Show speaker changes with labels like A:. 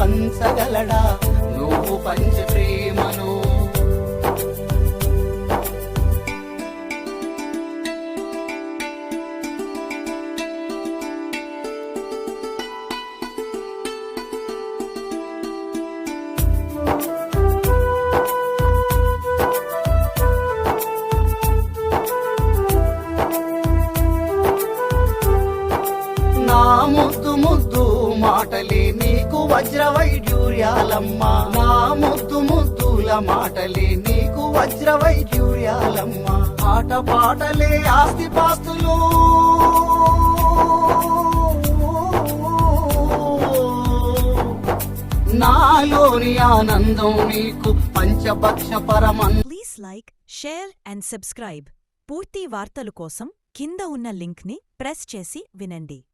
A: పంచగలడా నువ్వు పంచ ప్రేమను. నా ముద్దు ముద్దు మాటలే నీకు వజ్ర వైడ్యూర్యాలమ్మా. నా ముద్దు ముద్దుల మాటలే నీకు వజ్ర వైడ్యూర్యాలమ్మా. ఆట పాటలే ఆస్తి పాస్తులు నాలోని ఆనందం నీకు పంచభక్ష పరమం.
B: Please like, share and subscribe. పూర్తి వార్తలు కోసం కింద ఉన్న లింక్ని ప్రెస్ చేసి వినండి.